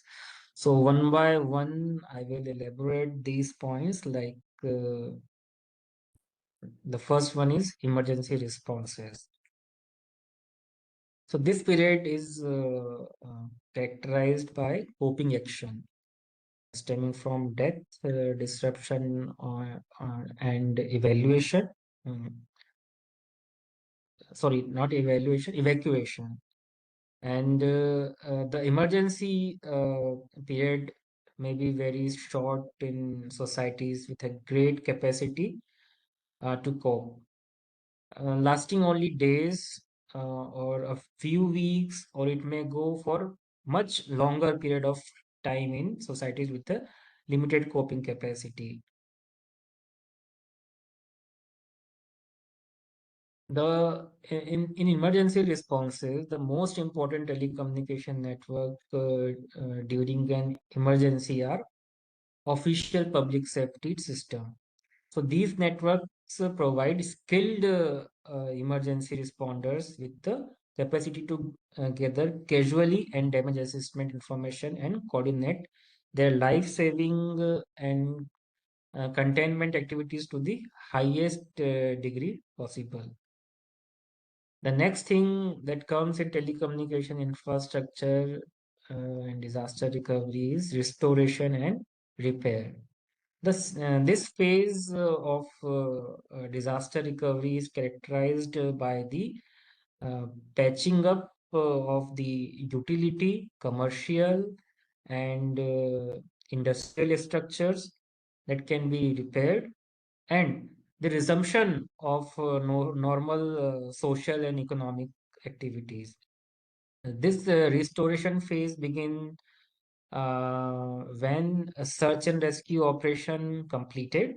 So one by one, I will elaborate these points. Like the first one is emergency responses. So this period is characterized by coping action stemming from death, disruption, and evaluation. Sorry, not evaluation, evacuation. And the emergency period may be very short in societies with a great capacity to cope, lasting only days or a few weeks, or it may go for much longer period of time in societies with a limited coping capacity. In emergency responses, the most important telecommunication network during an emergency are official public safety system. So these networks provide skilled emergency responders with the capacity to gather casualty and damage assessment information and coordinate their life-saving and containment activities to the highest degree possible. The next thing that comes in telecommunication infrastructure and disaster recovery is restoration and repair. This phase of disaster recovery is characterized by the uh, patching up of the utility, commercial, and industrial structures that can be repaired, and the resumption of normal social and economic activities. This restoration phase begins when a search and rescue operation completed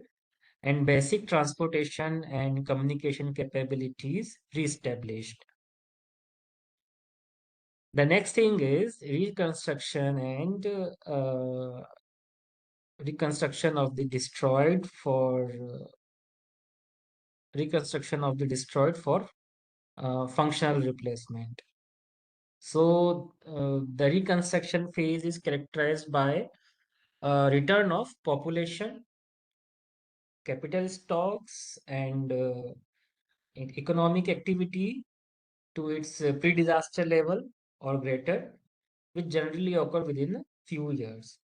and basic transportation and communication capabilities reestablished. The next thing is reconstruction of the destroyed for functional replacement. So the reconstruction phase is characterized by return of population, capital stocks, and economic activity to its pre-disaster level or greater, which generally occur within a few years.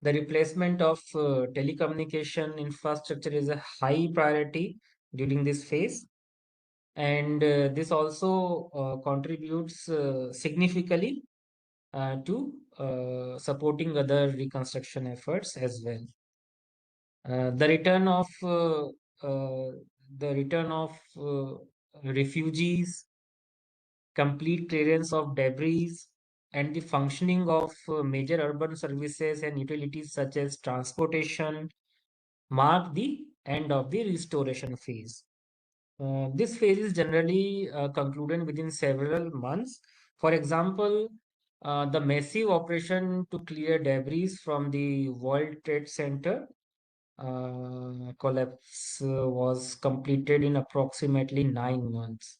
The replacement of telecommunication infrastructure is a high priority during this phase, and this also contributes significantly to supporting other reconstruction efforts as well. The return of refugees, complete clearance of debris, and the functioning of major urban services and utilities such as transportation mark the end of the restoration phase. This phase is generally concluded within several months. For example, the massive operation to clear debris from the World Trade Center collapse was completed in approximately 9 months.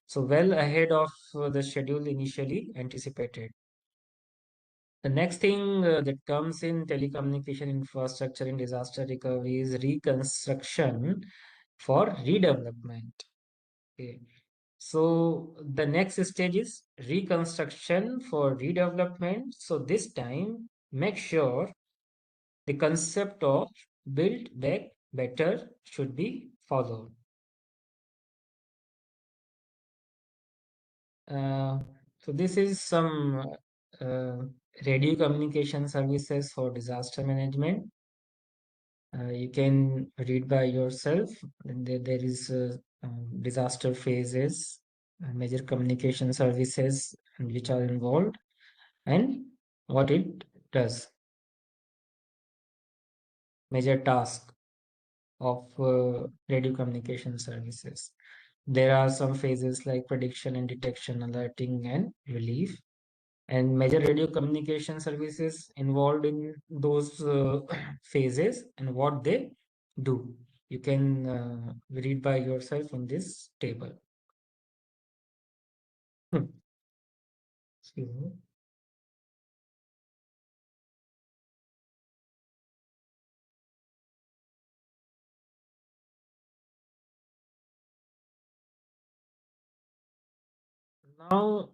So well ahead of the schedule initially anticipated. The next thing that comes in telecommunication infrastructure in disaster recovery is reconstruction for redevelopment. Okay. So the next stage is reconstruction for redevelopment. So this time, make sure the concept of build back better should be followed. So this is some radio communication services for disaster management. You can read by yourself. And there is disaster phases, major communication services which are involved, and what it does. Major task of radio communication services. There are some phases like prediction and detection, alerting and relief, and major radio communication services involved in those phases and what they do. You can read by yourself in this table. Excuse me. Now,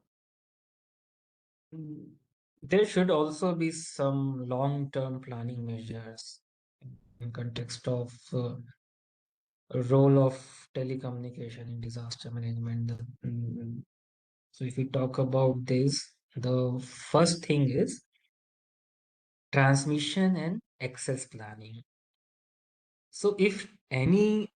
there should also be some long-term planning measures in context of role of telecommunication in disaster management. So if we talk about this, the first thing is transmission and access planning. So if any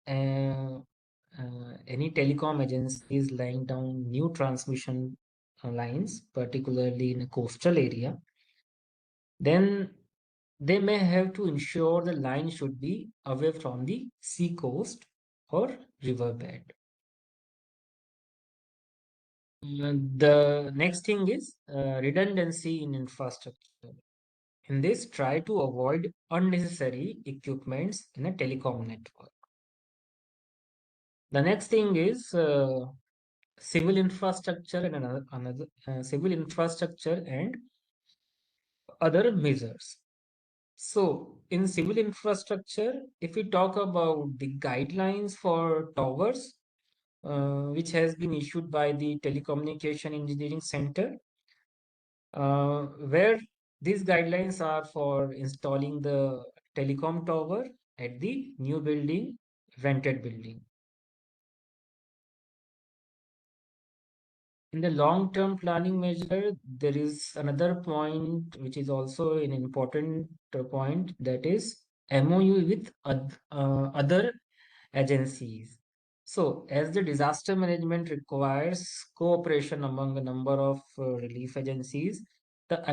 any telecom agency is laying down new transmission lines, particularly in a coastal area, then they may have to ensure the line should be away from the sea coast or riverbed. The next thing is redundancy in infrastructure. In this, try to avoid unnecessary equipments in a telecom network. The next thing is civil infrastructure and another civil infrastructure and other measures. So, in civil infrastructure, if we talk about the guidelines for towers, which has been issued by the Telecommunication Engineering Center, where these guidelines are for installing the telecom tower at the new building, rented building. In the long-term planning measure, there is another point which is also an important point, that is MOU with other agencies. So, as the disaster management requires cooperation among a number of relief agencies, the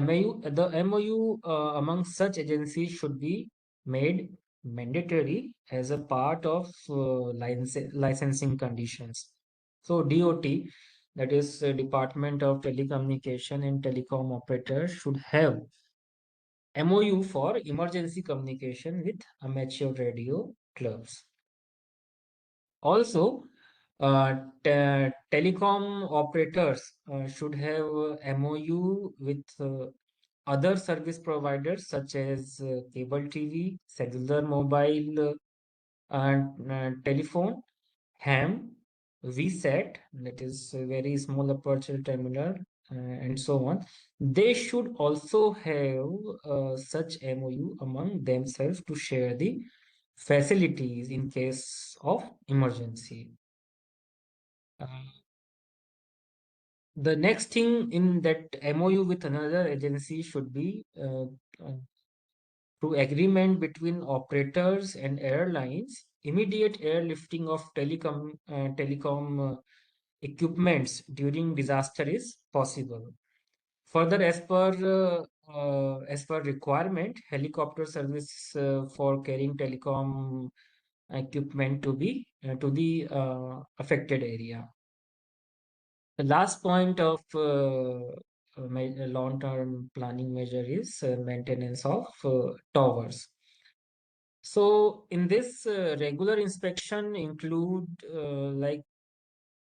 MOU among such agencies should be made mandatory as a part of licensing conditions. So, DOT, that is Department of Telecommunication and Telecom Operators, should have MOU for emergency communication with amateur radio clubs. Also, telecom operators should have MOU with other service providers such as cable TV, cellular mobile and telephone, ham, VSAT, that is a very small aperture terminal, and so on. They should also have such MOU among themselves to share the facilities in case of emergency. The next thing in that MOU with another agency should be through agreement between operators and airlines, immediate airlifting of telecom equipments during disaster is possible. Further, as per requirement, helicopter service for carrying telecom equipment to the affected area. The last point of long-term planning measure is maintenance of towers. So in this, regular inspection include like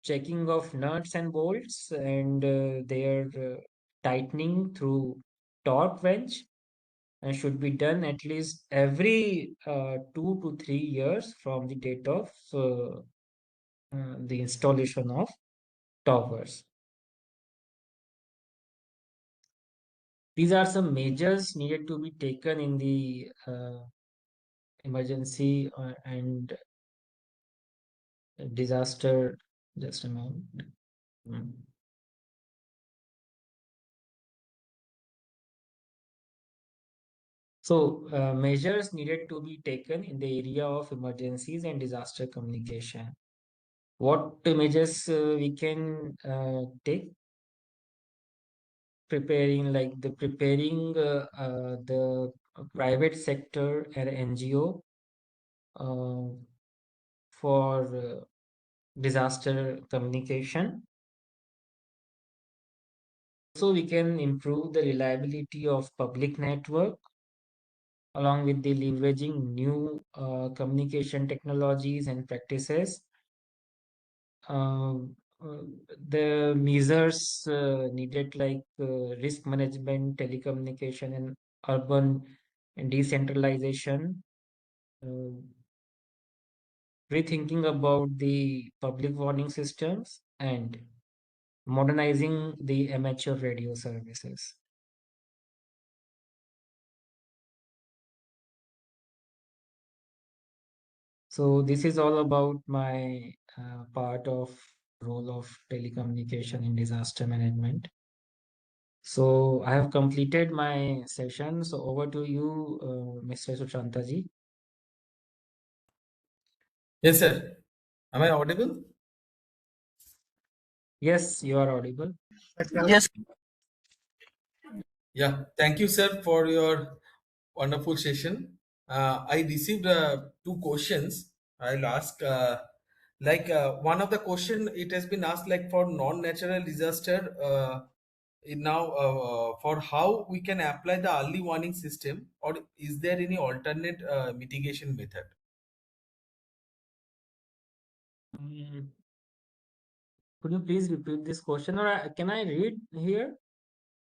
checking of nuts and bolts and their tightening through torque wrench, and should be done at least every 2 to 3 years from the date of the installation of towers. These are some measures needed to be taken in the emergency and disaster. Just a moment. So, measures needed to be taken in the area of emergencies and disaster communication. What measures we can take? Preparing the private sector and NGO for disaster communication. So we can improve the reliability of public network along with the leveraging new communication technologies and practices. The measures needed like risk management, telecommunication, and urban and decentralization. Rethinking about the public warning systems and modernizing the amateur radio services. So this is all about my part of role of telecommunication in disaster management. So I have completed my session. So over to you, Mr. Sushanta ji. Yes, sir. Am I audible? Yes, you are audible. Yes. Yeah, thank you, sir, for your wonderful session. I received two questions. I'll ask, one of the question it has been asked like for non-natural disaster. Now, for how we can apply the early warning system, or is there any alternate mitigation method? Mm, could you please repeat this question, or can I read here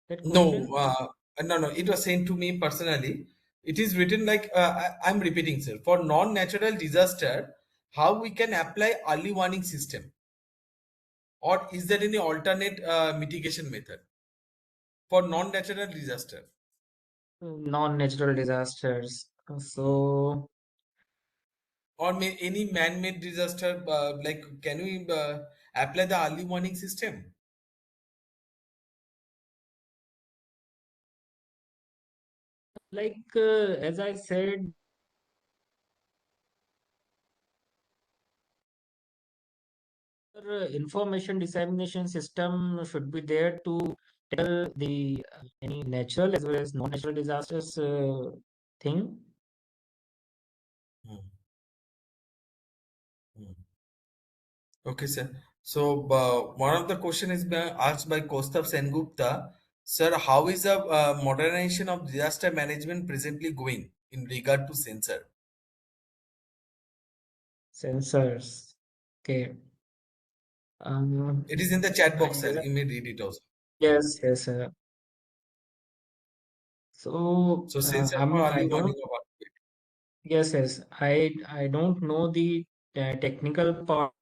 that No, question? no. It was sent to me personally. It is written like I'm repeating, sir. For non-natural disaster, how we can apply early warning system, or is there any alternate mitigation method for non-natural disaster, Non-natural disasters. So, or any man-made disaster? Can we apply the early warning system? as I said, information dissemination system should be there to tackle the any natural as well as non-natural disasters thing. Hmm, hmm. Okay, sir. So one of the question is asked by Kostav Sengupta. Sir, how is the modernization of disaster management presently going in regard to sensor? Sensors. Okay. Um, It is in the chat I, box, sir. as I- You may read it also. yes, yes. So sensor for I early warning don't. of earthquake. Yes, yes. I don't know the technical part,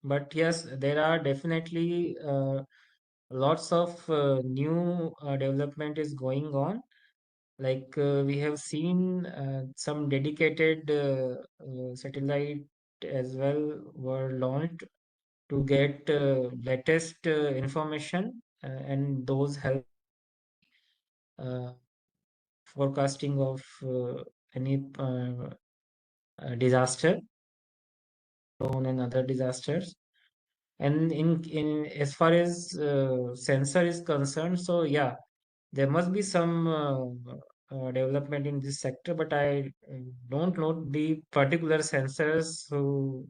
but yes, there are definitely lots of new development is going on. We have seen some dedicated satellite as well were launched to get latest information, and those help uh, forecasting of any disaster, known and other disasters. And in as far as sensor is concerned, so yeah, there must be some development in this sector, but I don't know the particular sensors who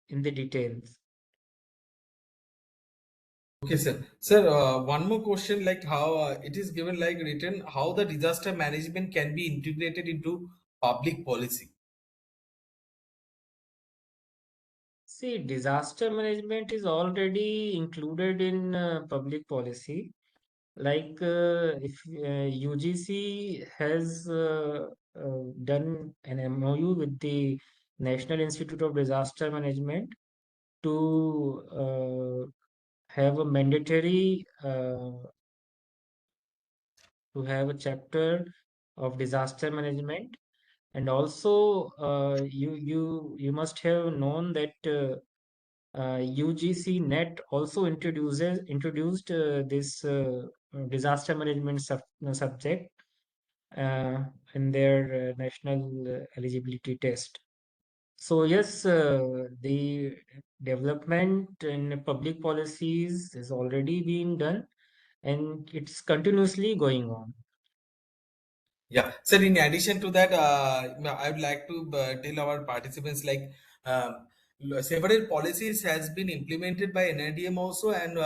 in the details. Okay, sir. Sir, one more question, like how it is given like written, how the disaster management can be integrated into public policy. See, disaster management is already included in public policy. If UGC has done an MOU with the National Institute of Disaster Management to have a mandatory to have a chapter of disaster management. And also you must have known that UGC net also introduced this disaster management subject uh, in their national eligibility test. So yes, the development in public policies is already being done, and it's continuously going on. Yeah, sir. In addition to that, I would like to tell our participants like several policies has been implemented by NIDM also, and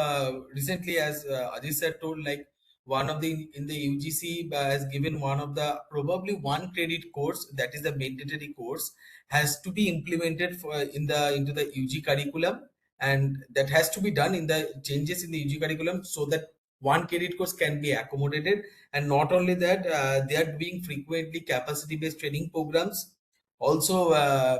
recently, as Ajith sir told, like one of the in the UGC has given one of the probably one credit course, that is the mandatory course, has to be implemented for in the into the UG curriculum, and that has to be done in the changes in the UG curriculum so that one credit course can be accommodated. And not only that, they are doing frequently capacity based training programs, also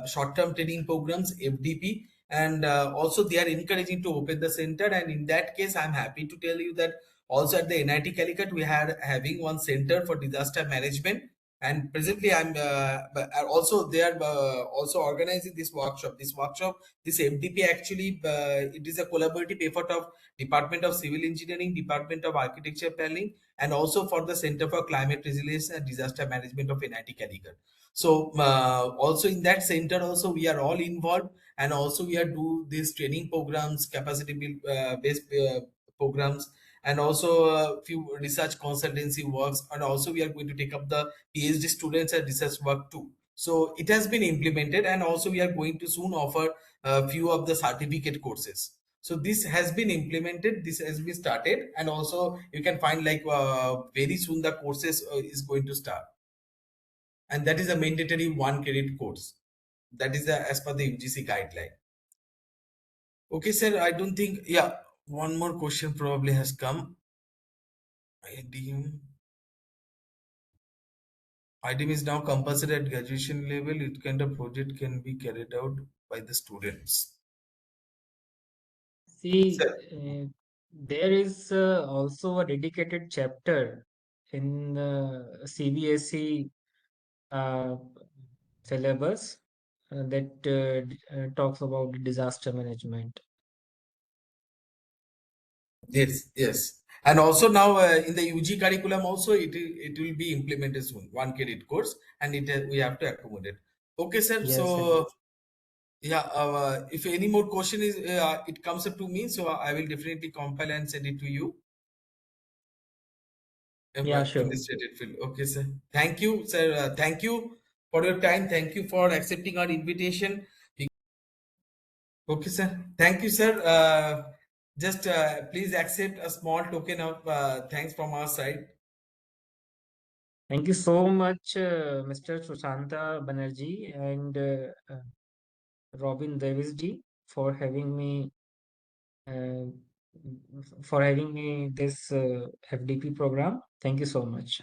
short term training programs, FDP, and also they are encouraging to open the center. And in that case, I'm happy to tell you that also at the NIT Calicut we had having one center for disaster management, And presently I'm also they are also organizing this workshop. This FDP actually it is a collaborative effort of Department of Civil Engineering, Department of Architecture Planning, and also for the Center for Climate Resilience and Disaster Management of NIT Calicut. So also in that center also we are all involved, and also we are do these training programs, capacity build based programs, and also a few research consultancy works, and also we are going to take up the PhD students and research work too. So it has been implemented, and also we are going to soon offer a few of the certificate courses. So this has been implemented, this has been started, and also you can find like very soon the courses is going to start, and that is a mandatory 1 credit course. That is as per the UGC guideline. Okay, sir. I don't think. Yeah, one more question probably has come. IDM. IDM is now compulsory at graduation level. It kind of project can be carried out by the students. See, Sir, there is also a dedicated chapter in the CBSE uh, syllabus that talks about disaster management. yes, yes. And also now in the UG curriculum also it will be implemented soon. 1 credit course, and it we have to accommodate. Okay, sir. Yes, So yeah, if any more question is it comes up to me, so I will definitely compile and send it to you yeah, in sure. this stated field. Okay, sir. Thank you, sir. Thank you for your time. Thank you for accepting our invitation. Okay, sir. Thank you, sir. Just please accept a small token of thanks from our side. Thank you so much, Mr. Sushanta Banerjee and Robin Davis ji, for having me uh, this FDP program. Thank you so much.